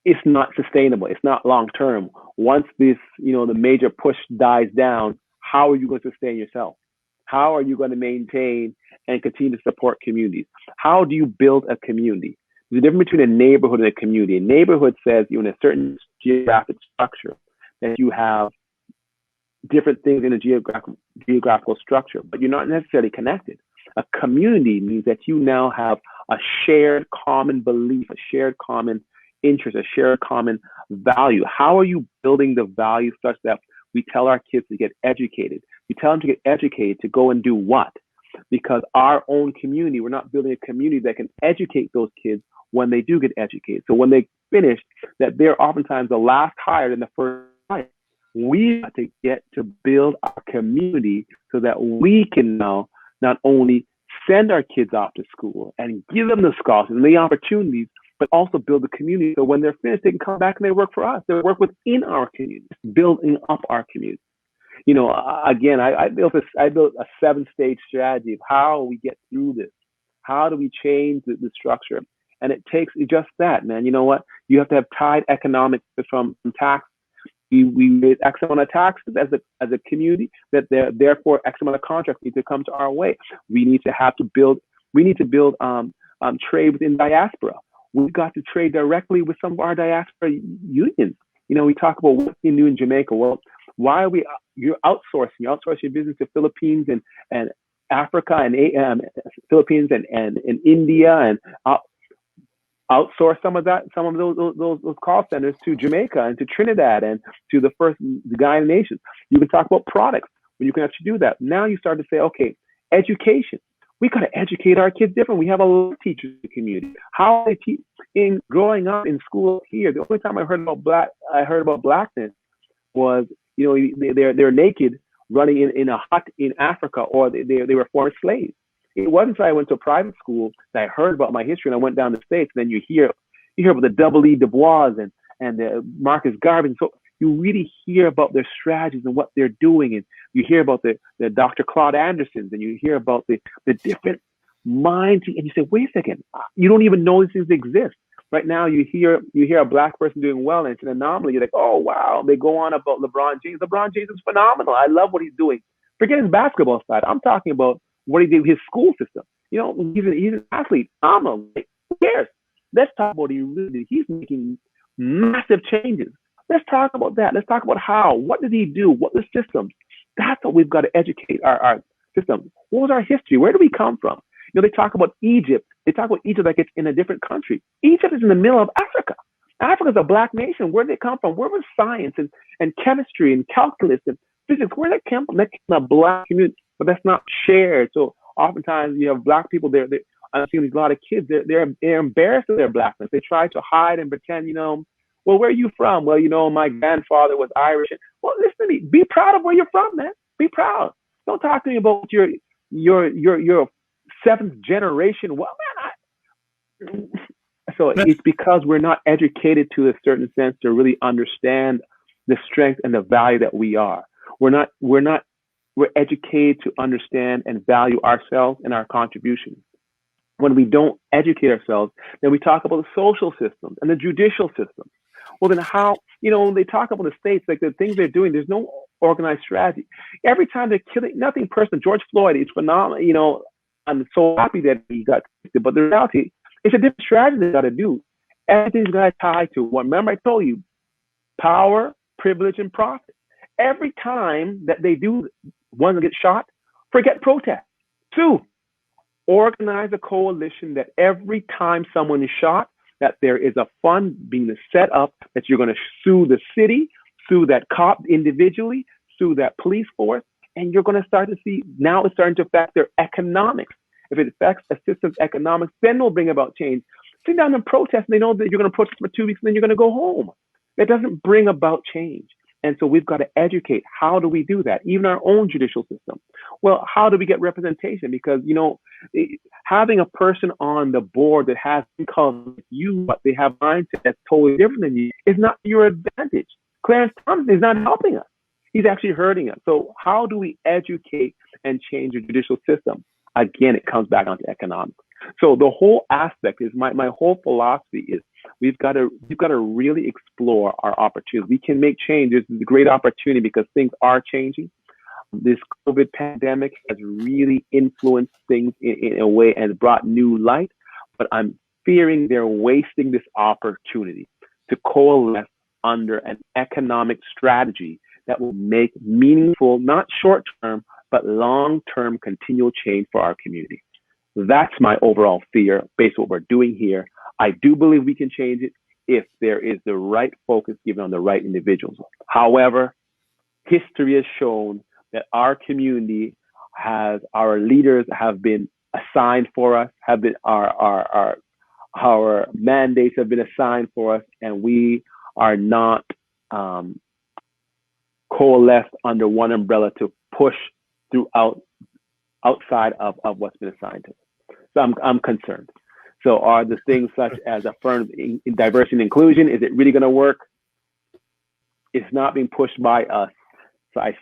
it's not sustainable. It's not long-term. Once this, the major push dies down, how are you going to sustain yourself? How are you going to maintain and continue to support communities? How do you build a community? There's a difference between a neighborhood and a community. A neighborhood says in a certain geographic structure that you have different things in a geographical structure, but you're not necessarily connected. A community means that you now have a shared common belief, a shared common interest, a shared common value. How are you building the value such that we tell our kids to get educated? We tell them to get educated to go and do what? Because our own community, we're not building a community that can educate those kids when they do get educated. So when they finish, that they're oftentimes the last hired in the first hire. We have to get to build our community so that we can now not only send our kids off to school and give them the scholarships and the opportunities, but also build a community so when they're finished, they can come back and they work for us. They work within our community, building up our community. Again, I built a 7-stage strategy of how we get through this. How do we change the structure? And it takes just that, man. You know what? You have to have tied economics from tax. We raise X amount of taxes as a community, that therefore X amount of contracts need to come to our way. We need to build trade within diaspora. We've got to trade directly with some of our diaspora unions. We talk about what you do in Jamaica. Well, why are you're outsourcing your business to Philippines and Africa and Philippines and India, and outsource some of those call centers to Jamaica and to Trinidad and to the Guyana nations. You can talk about products when you can actually do that. Now you start to say, okay, education. We got to educate our kids different. We have a lot of teachers in the community. How they teach in growing up in school here. The only time I heard about blackness was, they're naked running in a hut in Africa, or they were former slaves. It wasn't until I went to a private school that I heard about my history, and I went down the States. And then you hear about the double E. Du Bois and the Marcus Garvey. So you really hear about their strategies and what they're doing, and you hear about the Dr. Claude Andersons, and you hear about the different minds, and you say, wait a second, you don't even know these things exist. Right now, you hear a black person doing well, and it's an anomaly. You're like, oh wow, they go on about LeBron James. LeBron James is phenomenal. I love what he's doing. Forget his basketball side. I'm talking about what he did with his school system. He's an athlete. Phenomenal. Who cares? Let's talk about what he really did. He's making massive changes. Let's talk about that. Let's talk about how. What did he do? What were the systems? That's what we've got to educate our systems. What was our history? Where do we come from? They talk about Egypt. They talk about Egypt like it's in a different country. Egypt is in the middle of Africa. Africa is a black nation. Where did they come from? Where was science and chemistry and calculus and physics? Where did that come from? That came from a black community, but that's not shared. So oftentimes you have black people there. I've seen a lot of kids. They're embarrassed of their blackness. They try to hide and pretend. Well, where are you from? Well, my grandfather was Irish. Well, listen to me. Be proud of where you're from, man. Be proud. Don't talk to me about your 7th generation. Well, man, so it's because we're not educated to a certain sense to really understand the strength and the value that we are. We're educated to understand and value ourselves and our contributions. When we don't educate ourselves, then we talk about the social systems and the judicial systems. Well, then how, they talk about the states, like the things they're doing, there's no organized strategy. Every time they're killing, nothing personal. George Floyd is phenomenal. I'm so happy that he got convicted, but the reality, it's a different strategy they got to do. Everything's got to tie to what. Remember, I told you, power, privilege, and profit. Every time that they do, one get shot, forget protest. 2, organize a coalition that every time someone is shot, that there is a fund being set up that you're going to sue the city, sue that cop individually, sue that police force, and you're going to start to see, now it's starting to affect their economics. If it affects a system's economics, then they'll bring about change. Sit down and protest, and they know that you're going to protest for 2 weeks, and then you're going to go home. That doesn't bring about change. And so we've got to educate. How do we do that? Even our own judicial system. Well, how do we get representation? Because, having a person on the board that has income like you, but they have mindset that's totally different than you, is not your advantage. Clarence Thompson is not helping us. He's actually hurting us. So how do we educate and change the judicial system? Again, it comes back onto economics. So the whole aspect is my whole philosophy is we've got to really explore our opportunities. We can make change. There's a great opportunity because things are changing. This COVID pandemic has really influenced things in a way and brought new light. But I'm fearing they're wasting this opportunity to coalesce under an economic strategy that will make meaningful, not short-term, but long-term continual change for our community. That's my overall fear based on what we're doing here. I do believe we can change it if there is the right focus given on the right individuals. However, history has shown that our community our leaders have been assigned for us, have been our mandates have been assigned for us, and we are not coalesced under one umbrella to push outside of what's been assigned to us. So I'm concerned. So are the things such as affirmative in diversity and inclusion, is it really going to work? It's not being pushed by us. So I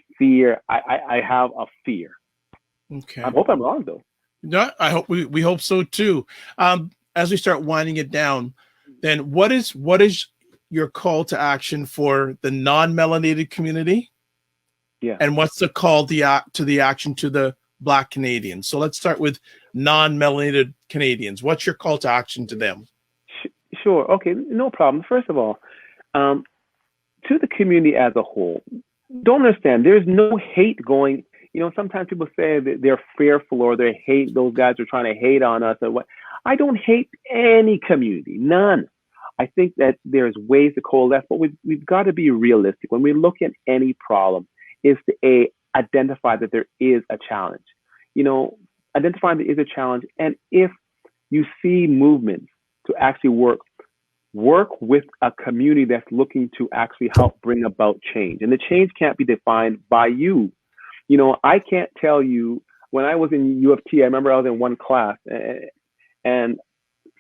have a fear. Okay. I hope I'm wrong though. No, I hope we hope so too. As we start winding it down, then what is your call to action for the non-melanated community? Yeah. And what's the call to the action to the Black Canadians? So let's start with non-melanated Canadians. What's your call to action to them? Sure. Okay. No problem. First of all, to the community as a whole, don't understand. There's no hate going. You know, sometimes people say that they're fearful or they hate, those guys are trying to hate on us or what. I don't hate any community, none. I think that there's ways to coalesce, but we've got to be realistic. When we look at any problem, is to identify that there is a challenge. You know, identifying there is a challenge. And if you see movements to actually work with a community that's looking to actually help bring about change. And the change can't be defined by you. You know, I can't tell you, when I was in U of T, I remember I was in one class and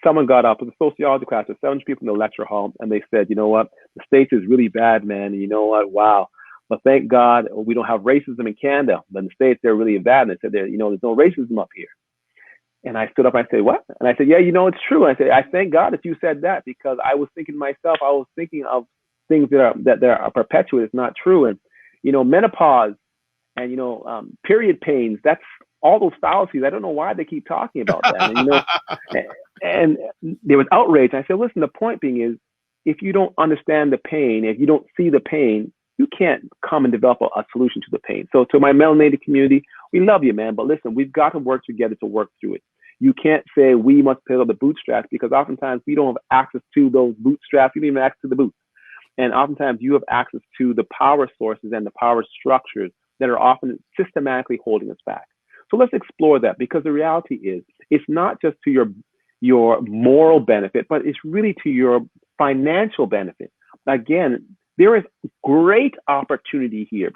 someone got up, it was a sociology class, there's 700 people in the lecture hall, and they said, you know what, the States is really bad, man. And you know what, wow. But thank God we don't have racism in Canada, but in the States, they're really bad. And they said, you know, there's no racism up here. And I stood up and I said, what? And I said, yeah, you know, it's true. And I said, I thank God that you said that, because I was thinking to myself, I was thinking of things that are perpetual. It's not true. And, you know, menopause and, you know, period pains, that's all those fallacies. I don't know why they keep talking about that. And, you know, and there was outrage. I said, listen, the point being is, if you don't understand the pain, if you don't see the pain, you can't come and develop a solution to the pain. So to my melanated community, we love you, man. But listen, we've got to work together to work through it. You can't say we must pick up the bootstraps, because oftentimes we don't have access to those bootstraps. You don't even have access to the boots. And oftentimes you have access to the power sources and the power structures that are often systematically holding us back. So let's explore that, because the reality is, it's not just to your moral benefit, but it's really to your financial benefit. Again, there is great opportunity here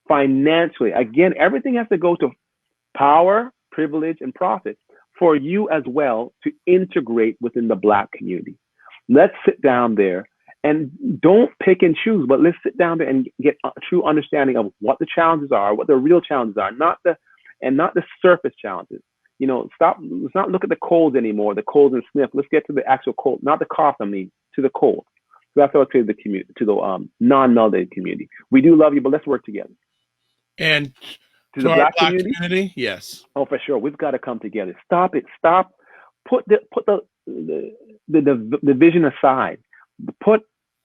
financially. Again, everything has to go to power, privilege, and profit for you as well to integrate within the Black community. Let's sit down there and don't pick and choose, but let's sit down there and get a true understanding of what the challenges are, what the real challenges are, not the surface challenges. You know, let's not look at the colds anymore, the colds and sniff. Let's get to the actual cold, not the cough, to the cold. So that's what I say to the community, to the non-melanated community. We do love you, but let's work together. And to the Black community, yes. Oh, for sure. We've got to come together. Stop it. Stop. Put the division aside. Put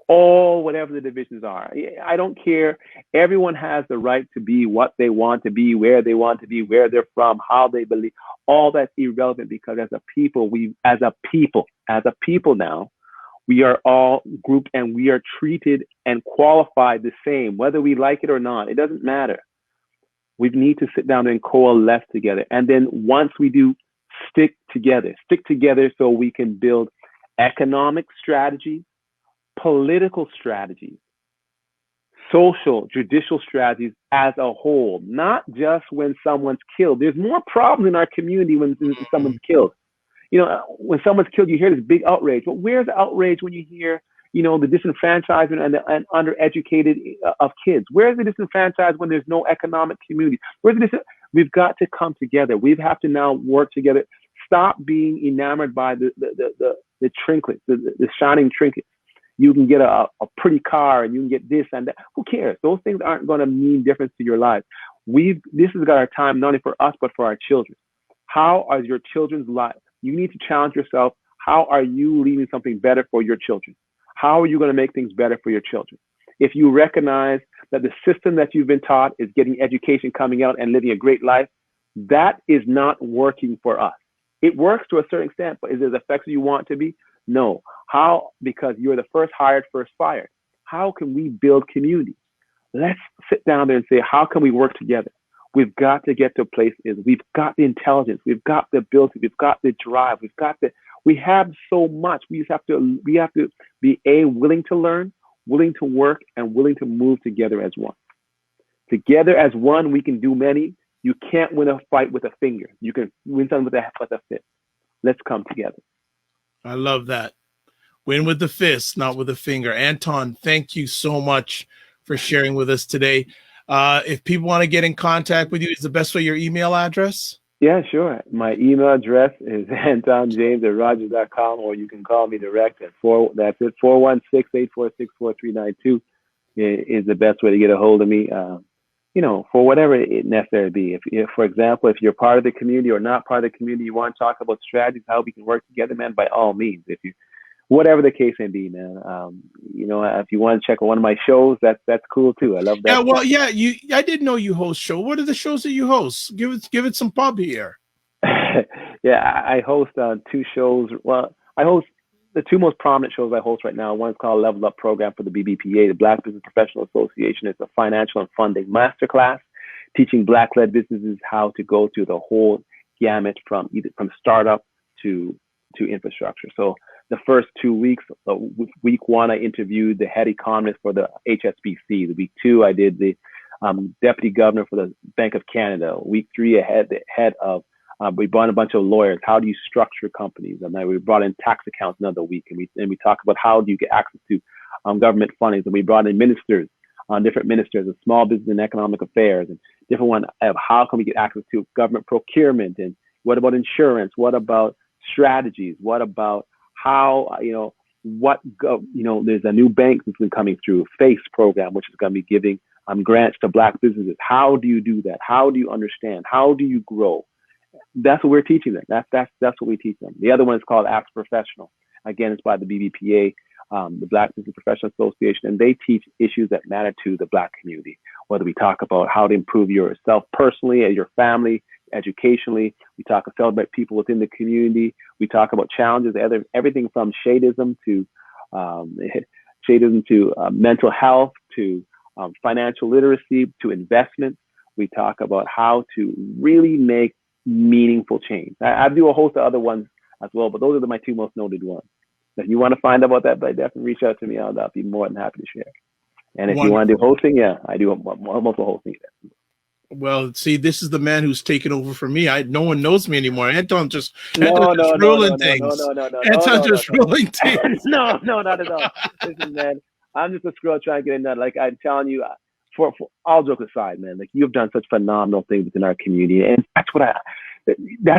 all whatever the divisions are. I don't care. Everyone has the right to be what they want to be, where they want to be, where they're from, how they believe. All that's irrelevant, because as a people now, we are all grouped and we are treated and qualified the same, whether we like it or not. It doesn't matter. We need to sit down and coalesce together. And then once we do, stick together so we can build economic strategy, political strategies, social, judicial strategies as a whole, not just when someone's killed. There's more problems in our community when someone's killed. You know, when someone's killed, you hear this big outrage. But where's the outrage when you hear, you know, the disenfranchisement and undereducated of kids? Where's the disenfranchised when there's no economic community? We've got to come together. We have to now work together. Stop being enamored by the trinkets, the shining trinkets. You can get a pretty car and you can get this and that. Who cares? Those things aren't going to mean difference to your life. This has got our time, not only for us, but for our children. How are your children's lives? You need to challenge yourself. How are you leaving something better for your children? How are you going to make things better for your children? If you recognize that the system that you've been taught is getting education, coming out and living a great life, that is not working for us. It works to a certain extent, but is it as effective as you want to be? No. How? Because you're the first hired, first fired. How can we build community? Let's sit down there and say, how can we work together? We've got to get to a place we've got the intelligence, we've got the ability, we've got the drive, we have so much. We have to be willing to learn, willing to work, and willing to move together as one. Together as one, we can do many. You can't win a fight with a finger. You can win something with a fist. Let's come together. I love that. Win with the fist, not with the finger. Anton, thank you so much for sharing with us today. If people want to get in contact with you, is the best way your email address? Yeah, sure. My email address is antonjames@rogers.com, or you can call me direct at 416-846-4392 is the best way to get a hold of me. For whatever it necessary be. If, for example, if you're part of the community or not part of the community, you want to talk about strategies, how we can work together, man, by all means. Whatever the case may be, man. If you want to check out one of my shows, that's cool too. I love that. Yeah, well, yeah, I didn't know you host show. What are the shows that you host? Give it some pub here. Yeah, I host 2 shows. Well, I host the 2 most prominent shows I host right now. One is called Level Up Program for the BBPA, the Black Business Professional Association. It's a financial and funding masterclass teaching Black-led businesses how to go through the whole gamut from startup to infrastructure. So the first 2 weeks, week 1, I interviewed the head economist for the HSBC. The week 2, I did the deputy governor for the Bank of Canada. Week 3, I had the head of we brought in a bunch of lawyers. How do you structure companies? And then we brought in tax accountants another week, and we talked about how do you get access to government funding. And we brought in ministers, different ministers of small business and economic affairs, and different one of how can we get access to government procurement, and what about insurance? What about strategies? What about how there's a new bank that's been coming through, FACE program, which is going to be giving grants to Black businesses. How do you do that? How do you understand? How do you grow? That's what we're teaching them. That's what we teach them. The other one is called Ask Professional. Again, it's by the BBPA, the Black Business Professional Association, and they teach issues that matter to the Black community. Whether we talk about how to improve yourself personally, your family, educationally, we talk to celebrate people within the community. We talk about challenges, everything from shadism to mental health to financial literacy to investments. We talk about how to really make meaningful change. I do a host of other ones as well, but those are my 2 most noted ones. If you want to find out about that, but definitely reach out to me. I'll be more than happy to share. And if you want to do hosting, yeah, I do almost hosting. Well, see, this is the man who's taken over for me. No one knows me anymore. Anton's just ruling things. Anton's just ruling things. No, not at all. Listen, man, I'm just a scroll trying to get in that. Like I'm telling you, for all jokes aside, man, like you've done such phenomenal things within our community, and that's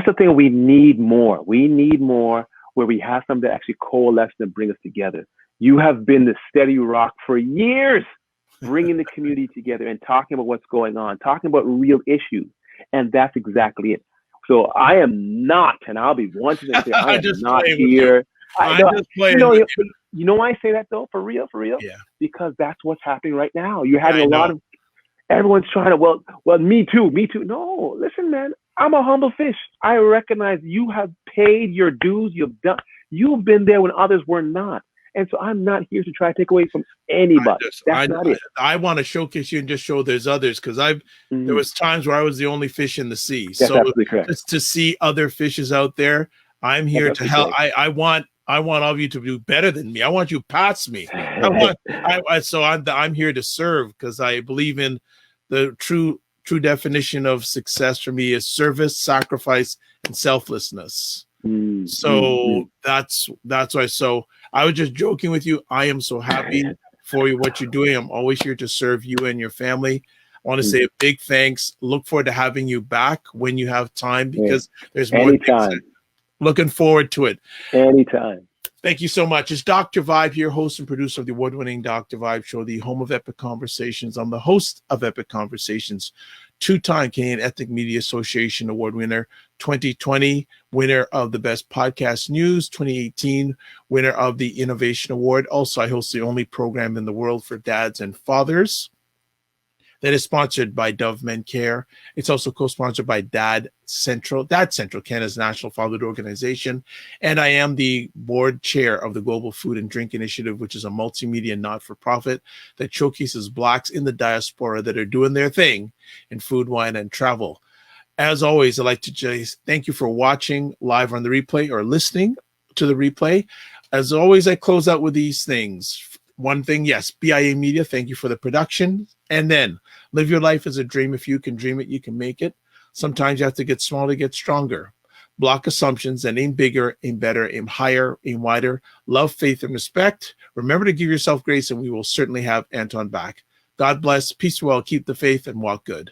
the thing we need more. We need more where we have something to actually coalesce and bring us together. You have been the steady rock for years, bringing the community together and talking about what's going on, talking about real issues, and that's exactly it. So I am not, and I'll be wanting to say, I am not here. You know why I say that though? For real? Yeah. Because that's what's happening right now. You're having a lot of, everyone's trying to, well, me too. No, listen, man, I'm a humble fish. I recognize you have paid your dues. You've been there when others were not. And so I'm not here to try to take away from anybody. That's not it. I want to showcase you and just show there's others, because there was times where I was the only fish in the sea. That's absolutely correct. Just to see other fishes out there, I'm here to help. I want all of you to do better than me. I want you past me. I'm here to serve, because I believe in the true definition of success for me is service, sacrifice, and selflessness. So that's why. So I was just joking with you. I am so happy for you, what you're doing. I'm always here to serve you and your family. I want to say a big thanks. Look forward to having you back when you have time, because there's more. Anytime. Looking forward to it. Anytime. Thank you so much. It's Dr. Vibe here, host and producer of the award-winning Dr. Vibe Show, the home of Epic Conversations. I'm the host of Epic Conversations, 2-time Canadian Ethnic Media Association Award winner, 2020 winner of the Best Podcast News, 2018 winner of the Innovation Award. Also, I host the only program in the world for dads and fathers that is sponsored by Dove Men Care. It's also co-sponsored by Dad Central, Canada's national fatherhood organization. And I am the board chair of the Global Food and Drink Initiative, which is a multimedia not-for-profit that showcases Blacks in the diaspora that are doing their thing in food, wine, and travel. As always, I'd like to just thank you for watching live on the replay or listening to the replay. As always, I close out with these things. One thing, yes, BIA Media, thank you for the production. And then live your life as a dream. If you can dream it, you can make it. Sometimes you have to get small to get stronger. block assumptions, and aim bigger, aim better, aim higher, aim wider. Love, faith, and respect. Remember to give yourself grace, and we will certainly have Anton back. God bless, peace well, keep the faith, and walk good.